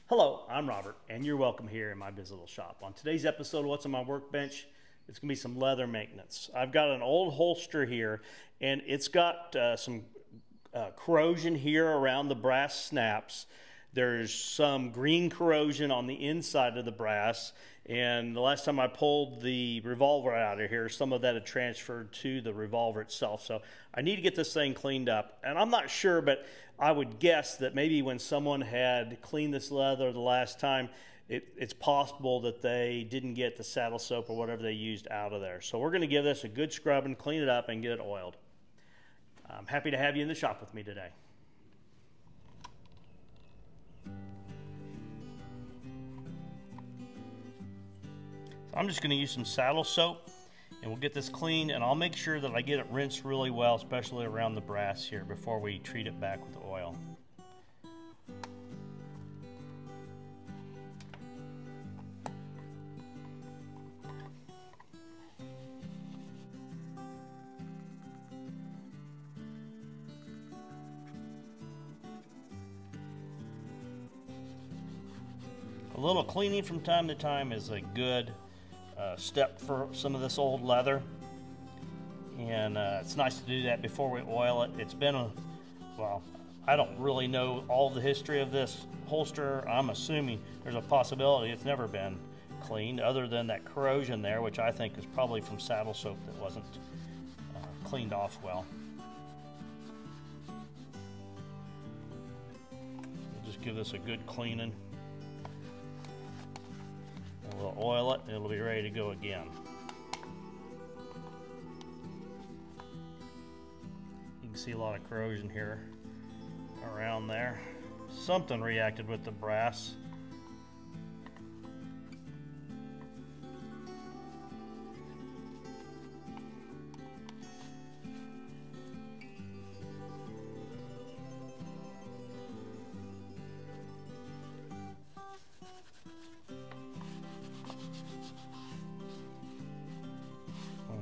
Hello, I'm Robert, and you're welcome here in my busy little shop. On today's episode of What's on My Workbench, it's going to be some leather maintenance. I've got an old holster here, and it's got some corrosion here around the brass snaps. There's some green corrosion on the inside of the brass, and the last time I pulled the revolver out of here, some of that had transferred to the revolver itself. So I need to get this thing cleaned up, and I'm not sure, but I would guess that maybe when someone had cleaned this leather the last time, it's possible that they didn't get the saddle soap or whatever they used out of there. So we're going to give this a good scrub and clean it up and get it oiled. I'm happy to have you in the shop with me today. So I'm just going to use some saddle soap and we'll get this clean, and I'll make sure that I get it rinsed really well, especially around the brass here, before we treat it back with oil. A little cleaning from time to time is a good step for some of this old leather, and it's nice to do that before we oil it. It's been well, I don't really know all the history of this holster. I'm assuming there's a possibility it's never been cleaned, other than that corrosion there, which I think is probably from saddle soap that wasn't cleaned off well. We'll just give this a good cleaning. We'll oil it and it'll be ready to go again. You can see a lot of corrosion here around there. Something reacted with the brass.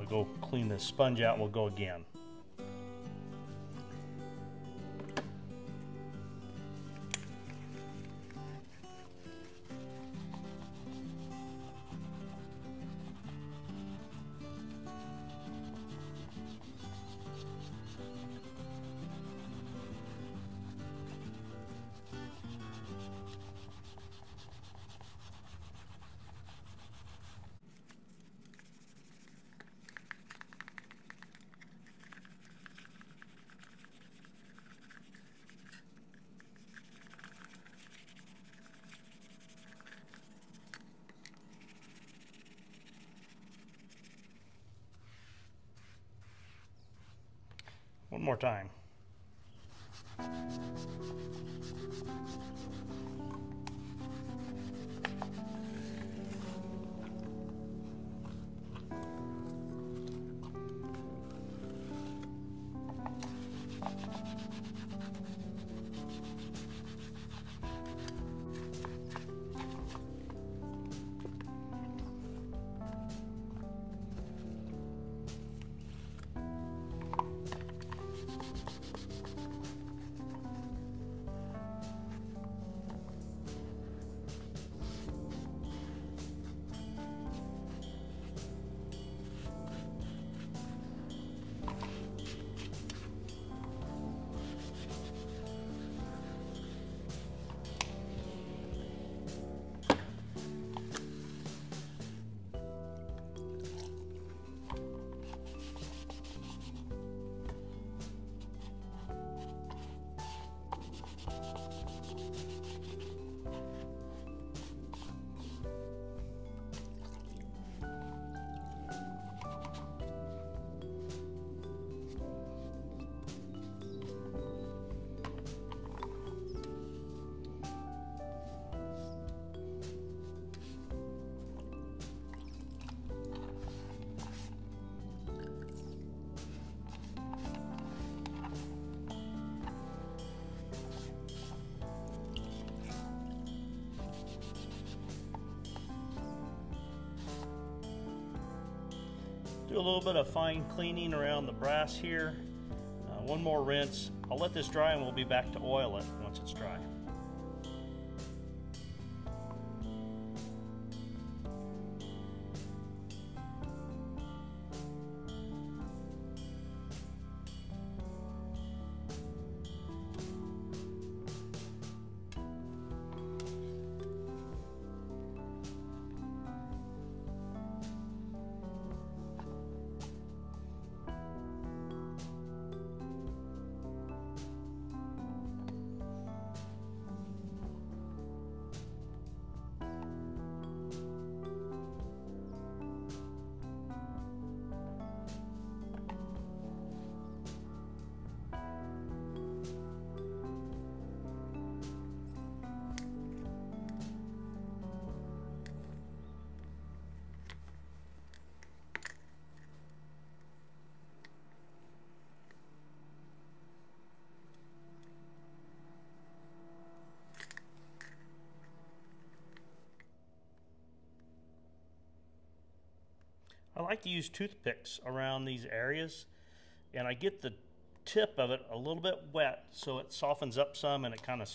Go clean this sponge out and we'll go again. One more time. Do a little bit of fine cleaning around the brass here. One more rinse. I'll let this dry and we'll be back to oil it once it's dry. like to use toothpicks around these areas, and I get the tip of it a little bit wet so it softens up some and it kind of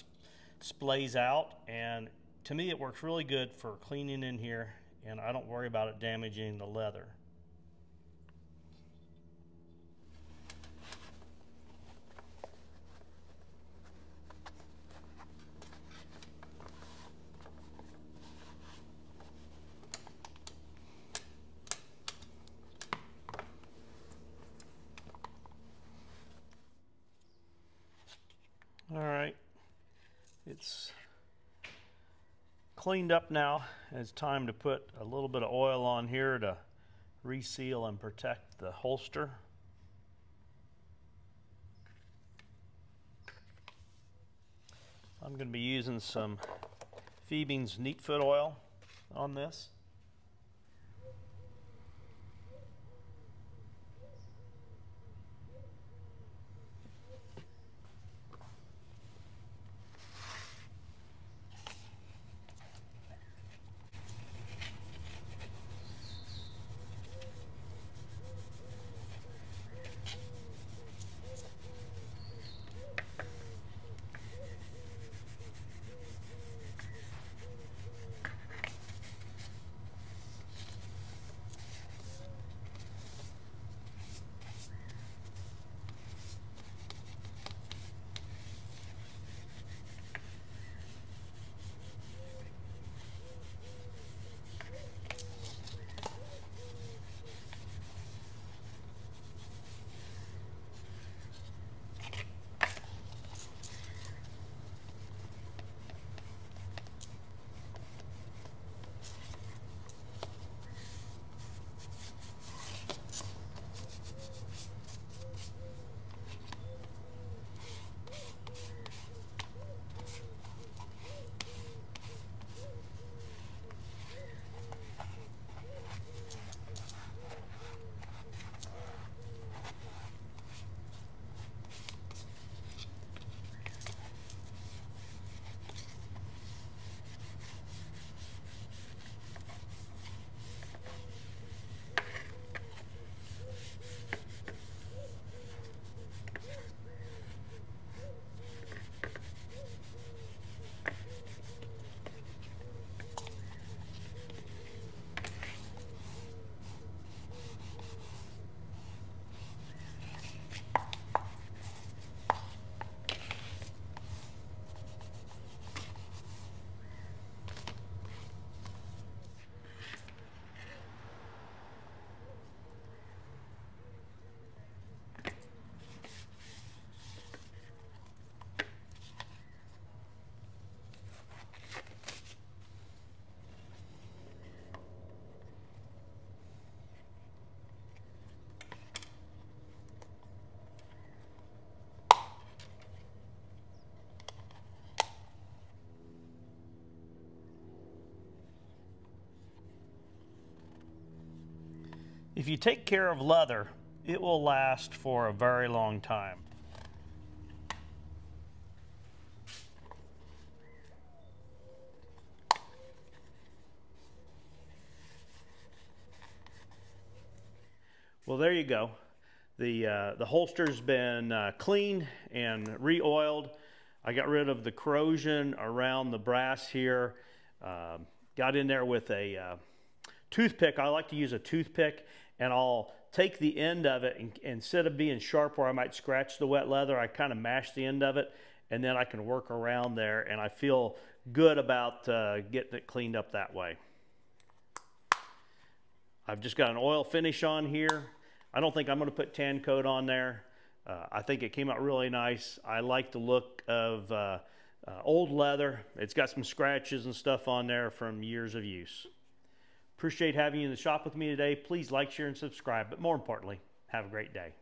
splays out, and to me it works really good for cleaning in here, and I don't worry about it damaging the leather. All right, it's cleaned up now. It's time to put a little bit of oil on here to reseal and protect the holster. I'm going to be using some Fiebing's Neatsfoot oil on this. If you take care of leather, it will last for a very long time. Well, there you go. The holster's been cleaned and re-oiled. I got rid of the corrosion around the brass here. Got in there with a toothpick. I like to use a toothpick, and I'll take the end of it, and instead of being sharp where I might scratch the wet leather, I kind of mash the end of it, and then I can work around there, and I feel good about getting it cleaned up that way. I've just got an oil finish on here. I don't think I'm going to put tan coat on there. I think it came out really nice. I like the look of old leather. It's got some scratches and stuff on there from years of use. Appreciate having you in the shop with me today. Please like, share, and subscribe. But more importantly, have a great day.